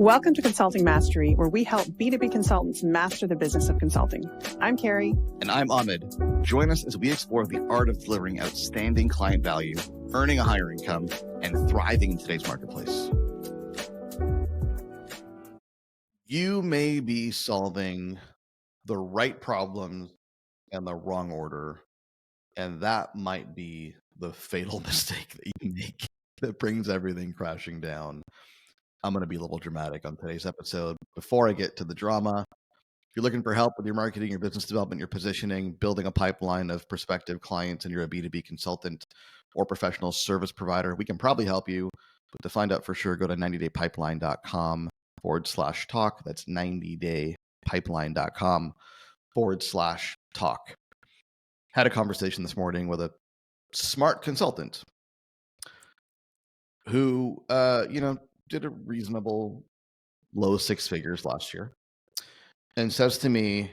Welcome to Consulting Mastery, where we help B2B consultants master the business of consulting. I'm Carrie. And I'm Ahmed. Join us as we explore the art of delivering outstanding client value, earning a higher income, and thriving in today's marketplace. You may be solving the right problems in the wrong order, and that might be the fatal mistake that you make that brings everything crashing down. I'm going to be a little dramatic on today's episode. Before I get to the drama, if you're looking for help with your marketing, your business development, your positioning, building a pipeline of prospective clients, and you're a B2B consultant or professional service provider, we can probably help you. But to find out for sure, go to 90daypipeline.com/talk. That's 90daypipeline.com/talk. Had a conversation this morning with a smart consultant who, did a reasonable low six figures last year and says to me,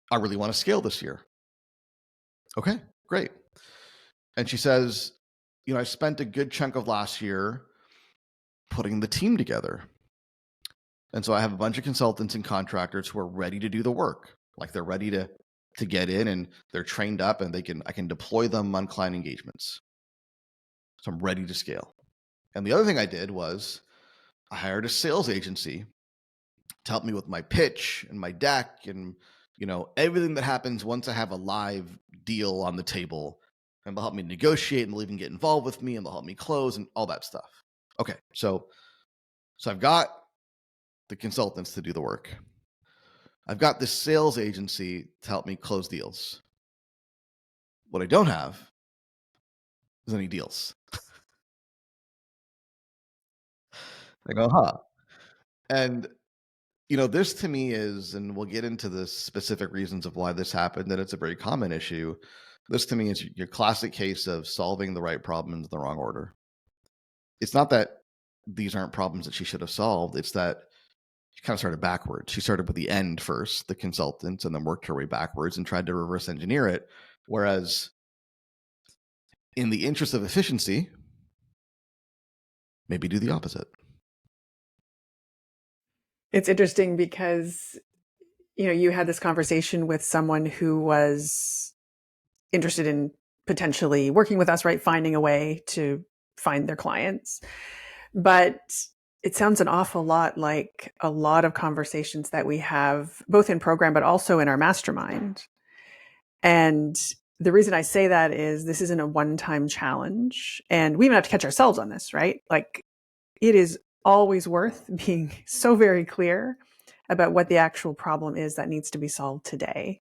I really want to scale this year. Okay, great. And she says, I spent a good chunk of last year putting the team together. And so I have a bunch of consultants and contractors who are ready to do the work. Like they're ready to get in and they're trained up and I can deploy them on client engagements. So I'm ready to scale. And the other thing I did was I hired a sales agency to help me with my pitch and my deck and, everything that happens once I have a live deal on the table. And they'll help me negotiate and they'll even get involved with me and they'll help me close and all that stuff. Okay, so I've got the consultants to do the work. I've got this sales agency to help me close deals. What I don't have is any deals. I go, huh. And, this to me is, and we'll get into the specific reasons of why this happened, and it's a very common issue. This to me is your classic case of solving the right problem in the wrong order. It's not that these aren't problems that she should have solved. It's that she kind of started backwards. She started with the end first, the consultants, and then worked her way backwards and tried to reverse engineer it. Whereas in the interest of efficiency, maybe do the opposite. It's interesting because, you had this conversation with someone who was interested in potentially working with us, right? Finding a way to find their clients. But it sounds an awful lot like a lot of conversations that we have both in program, but also in our mastermind. And the reason I say that is this isn't a one-time challenge. And we even have to catch ourselves on this, right? Like it is always worth being so very clear about what the actual problem is that needs to be solved today.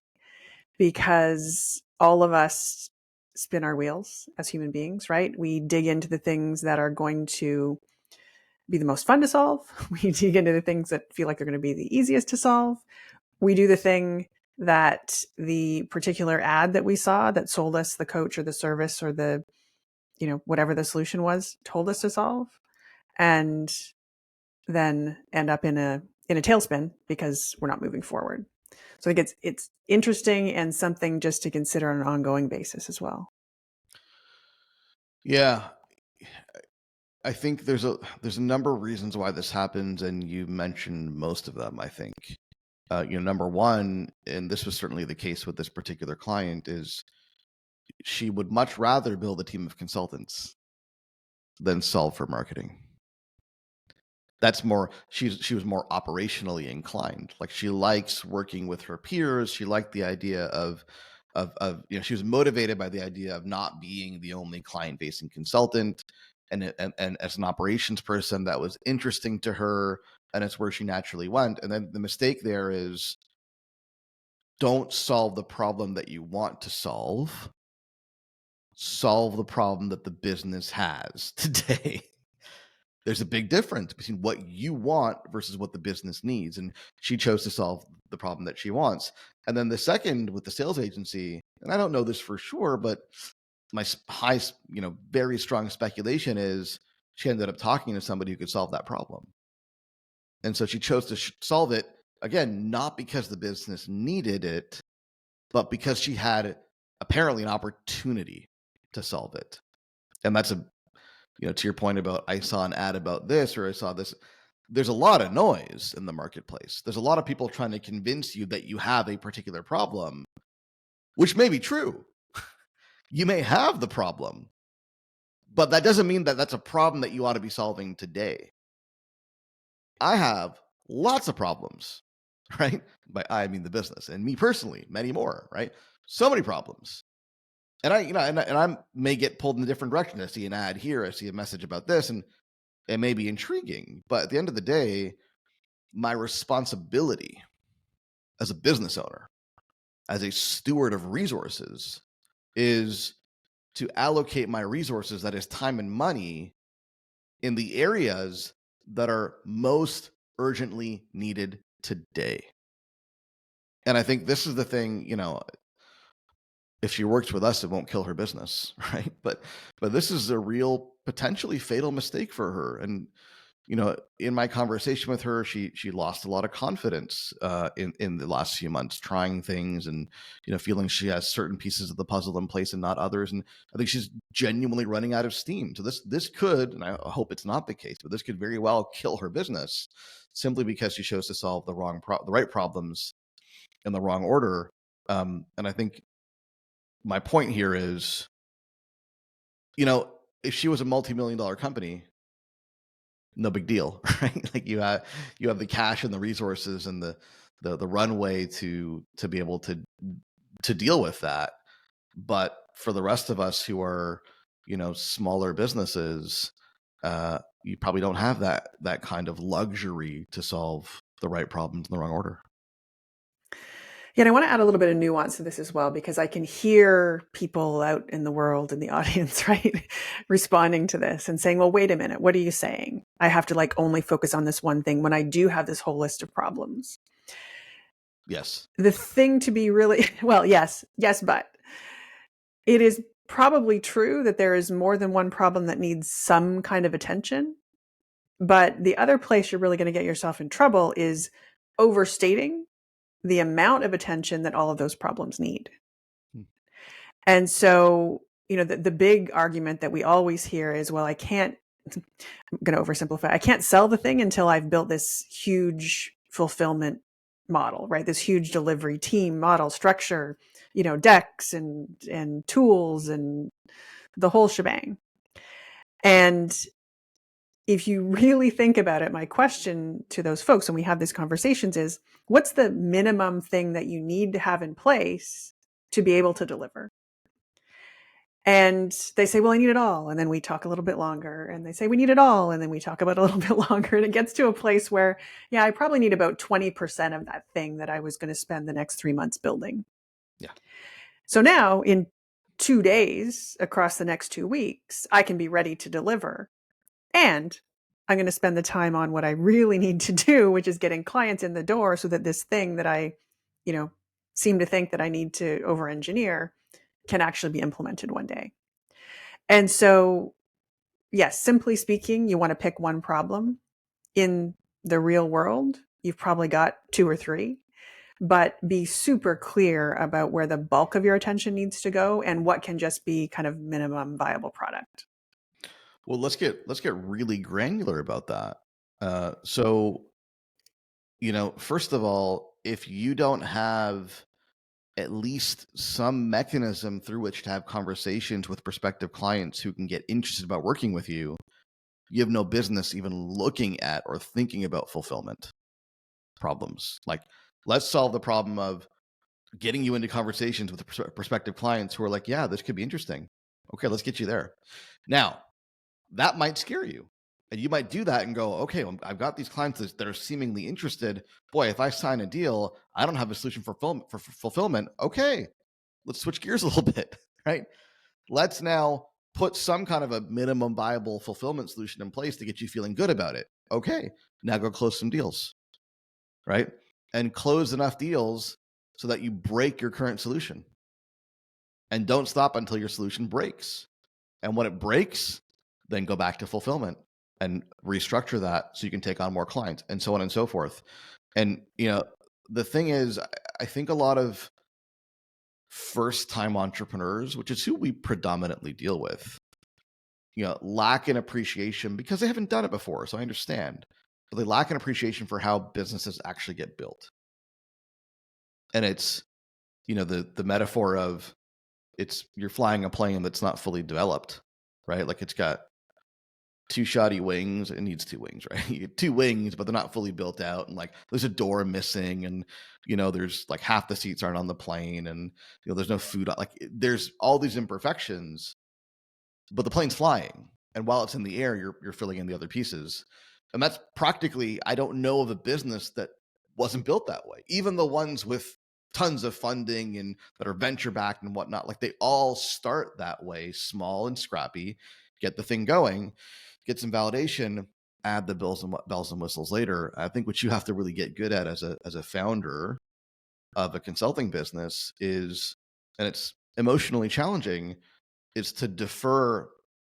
Because all of us spin our wheels as human beings, right? We dig into the things that are going to be the most fun to solve. We dig into the things that feel like they're going to be the easiest to solve. We do the thing that the particular ad that we saw that sold us the coach or the service or the, whatever the solution was, told us to solve, and then end up in a tailspin because we're not moving forward. So I think it's interesting and something just to consider on an ongoing basis as well. Yeah. I think there's a number of reasons why this happens, and you mentioned most of them, I think. Number one, and this was certainly the case with this particular client, is she would much rather build a team of consultants than solve for marketing. That's more, she was more operationally inclined. Like she likes working with her peers. She liked the idea of she was motivated by the idea of not being the only client-facing consultant. And as an operations person, that was interesting to her, and it's where she naturally went. And then the mistake there is don't solve the problem that you want to solve. Solve the problem that the business has today. There's a big difference between what you want versus what the business needs. And she chose to solve the problem that she wants. And then the second with the sales agency, and I don't know this for sure, but my high, very strong speculation is she ended up talking to somebody who could solve that problem. And so she chose to solve it, again, not because the business needed it, but because she had apparently an opportunity to solve it. And that's to your point about I saw an ad about this or I saw this, there's a lot of noise in the marketplace. There's a lot of people trying to convince you that you have a particular problem, which may be true. You may have the problem, but that doesn't mean that that's a problem that you ought to be solving today. I have lots of problems, right? By I mean the business, and me personally, many more, right? So many problems. And I may get pulled in a different direction. I see an ad here, I see a message about this, and it may be intriguing. But at the end of the day, my responsibility as a business owner, as a steward of resources, is to allocate my resources, that is time and money, in the areas that are most urgently needed today. And I think this is the thing, if she works with us, it won't kill her business, right? But this is a real potentially fatal mistake for her. And in my conversation with her, she lost a lot of confidence in the last few months, trying things and feeling she has certain pieces of the puzzle in place and not others. And I think she's genuinely running out of steam. So this could, and I hope it's not the case, but this could very well kill her business simply because she chose to solve the right problems in the wrong order. And I think my point here is, if she was a multi-million-dollar company, no big deal, right? Like you have the cash and the resources and the runway to be able to deal with that. But for the rest of us who are, smaller businesses, you probably don't have that kind of luxury to solve the right problems in the wrong order. Yeah, and I want to add a little bit of nuance to this as well, because I can hear people out in the world, in the audience, right, responding to this and saying, well, wait a minute, what are you saying? I have to only focus on this one thing when I do have this whole list of problems. Yes. The thing to be really, well, yes, but it is probably true that there is more than one problem that needs some kind of attention. But the other place you're really going to get yourself in trouble is overstating the amount of attention that all of those problems need. And so, the big argument that we always hear is, well, I'm going to oversimplify. I can't sell the thing until I've built this huge fulfillment model, right? This huge delivery team model structure, decks and tools and the whole shebang. And if you really think about it, my question to those folks when we have these conversations is, what's the minimum thing that you need to have in place to be able to deliver? And they say, well, I need it all. And then we talk a little bit longer. And they say, we need it all. And then we talk about it a little bit longer. And it gets to a place where, yeah, I probably need about 20% of that thing that I was going to spend the next 3 months building. Yeah. So now in 2 days across the next 2 weeks, I can be ready to deliver. And I'm going to spend the time on what I really need to do, which is getting clients in the door so that this thing that I, seem to think that I need to over-engineer can actually be implemented one day. And so, yes, simply speaking, you want to pick one problem. In the real world, you've probably got 2 or 3, but be super clear about where the bulk of your attention needs to go and what can just be kind of minimum viable product. Well, let's get really granular about that. So, first of all, if you don't have at least some mechanism through which to have conversations with prospective clients who can get interested about working with you, you have no business even looking at or thinking about fulfillment problems. Like, let's solve the problem of getting you into conversations with prospective clients who are like, yeah, this could be interesting. Okay, let's get you there. Now, that might scare you. And you might do that and go, okay, well, I've got these clients that are seemingly interested. Boy, if I sign a deal, I don't have a solution for fulfillment. Okay, let's switch gears a little bit, right? Let's now put some kind of a minimum viable fulfillment solution in place to get you feeling good about it. Okay, now go close some deals, right? And close enough deals so that you break your current solution. And don't stop until your solution breaks. And when it breaks, then go back to fulfillment and restructure that so you can take on more clients and so on and so forth. And, the thing is, I think a lot of first-time entrepreneurs, which is who we predominantly deal with, lack an appreciation because they haven't done it before. So I understand. but they lack an appreciation for how businesses actually get built. And it's, the metaphor of you're flying a plane that's not fully developed, right? Like it's got two shoddy wings. It needs two wings, right? You get two wings, but they're not fully built out. And like there's a door missing, and there's like half the seats aren't on the plane, and there's no food. Like there's all these imperfections, but the plane's flying. And while it's in the air, you're filling in the other pieces. And that's practically, I don't know of a business that wasn't built that way. Even the ones with tons of funding and that are venture backed and whatnot, like they all start that way, small and scrappy, get the thing going, get some validation, add the bells and whistles later. I think what you have to really get good at as a founder of a consulting business is, and it's emotionally challenging, is to defer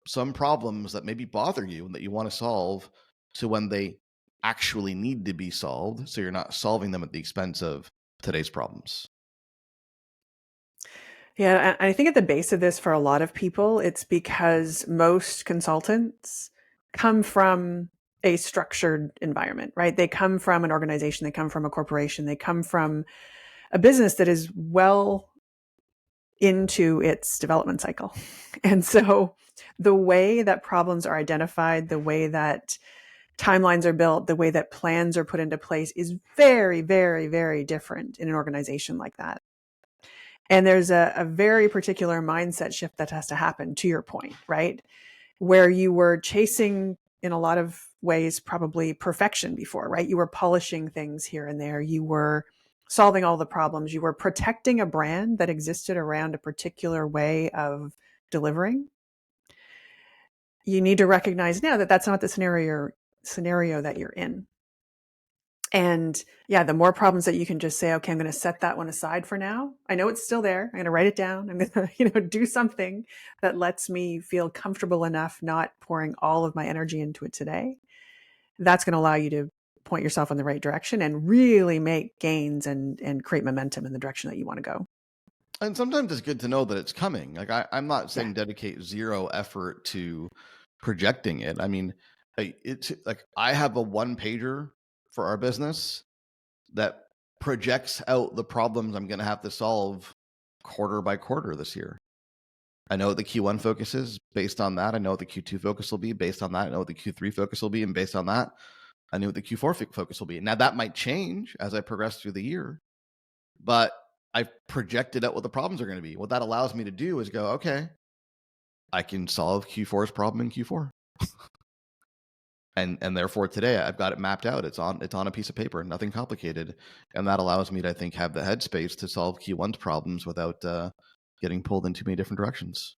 some problems that maybe bother you and that you want to solve to when they actually need to be solved, so you're not solving them at the expense of today's problems. Yeah, I think at the base of this for a lot of people, it's because most consultants come from a structured environment, right? They come from an organization, they come from a corporation, they come from a business that is well into its development cycle. And so the way that problems are identified, the way that timelines are built, the way that plans are put into place is very, very, very different in an organization like that. And there's a very particular mindset shift that has to happen, to your point, right? Where you were chasing, in a lot of ways, probably perfection before, right? You were polishing things here and there. You were solving all the problems. You were protecting a brand that existed around a particular way of delivering. You need to recognize now that that's not the scenario that you're in. And yeah, the more problems that you can just say, okay, I'm going to set that one aside for now. I know it's still there. I'm going to write it down. I'm going to, do something that lets me feel comfortable enough not pouring all of my energy into it today. That's going to allow you to point yourself in the right direction and really make gains and create momentum in the direction that you want to go. And sometimes it's good to know that it's coming. Like I'm not saying dedicate zero effort to projecting it. I mean, it's like I have a one pager for our business that projects out the problems I'm going to have to solve quarter by quarter this year. I know what the Q1 focus is based on that. I know what the Q2 focus will be based on that. I know what the Q3 focus will be, and based on that, I know what the Q4 focus will be. Now that might change as I progress through the year, but I've projected out what the problems are going to be. What that allows me to do is go, okay, I can solve Q4's problem in Q4. And therefore today I've got it mapped out. It's on a piece of paper, nothing complicated. And that allows me to, I think, have the headspace to solve Q1's problems without getting pulled in too many different directions.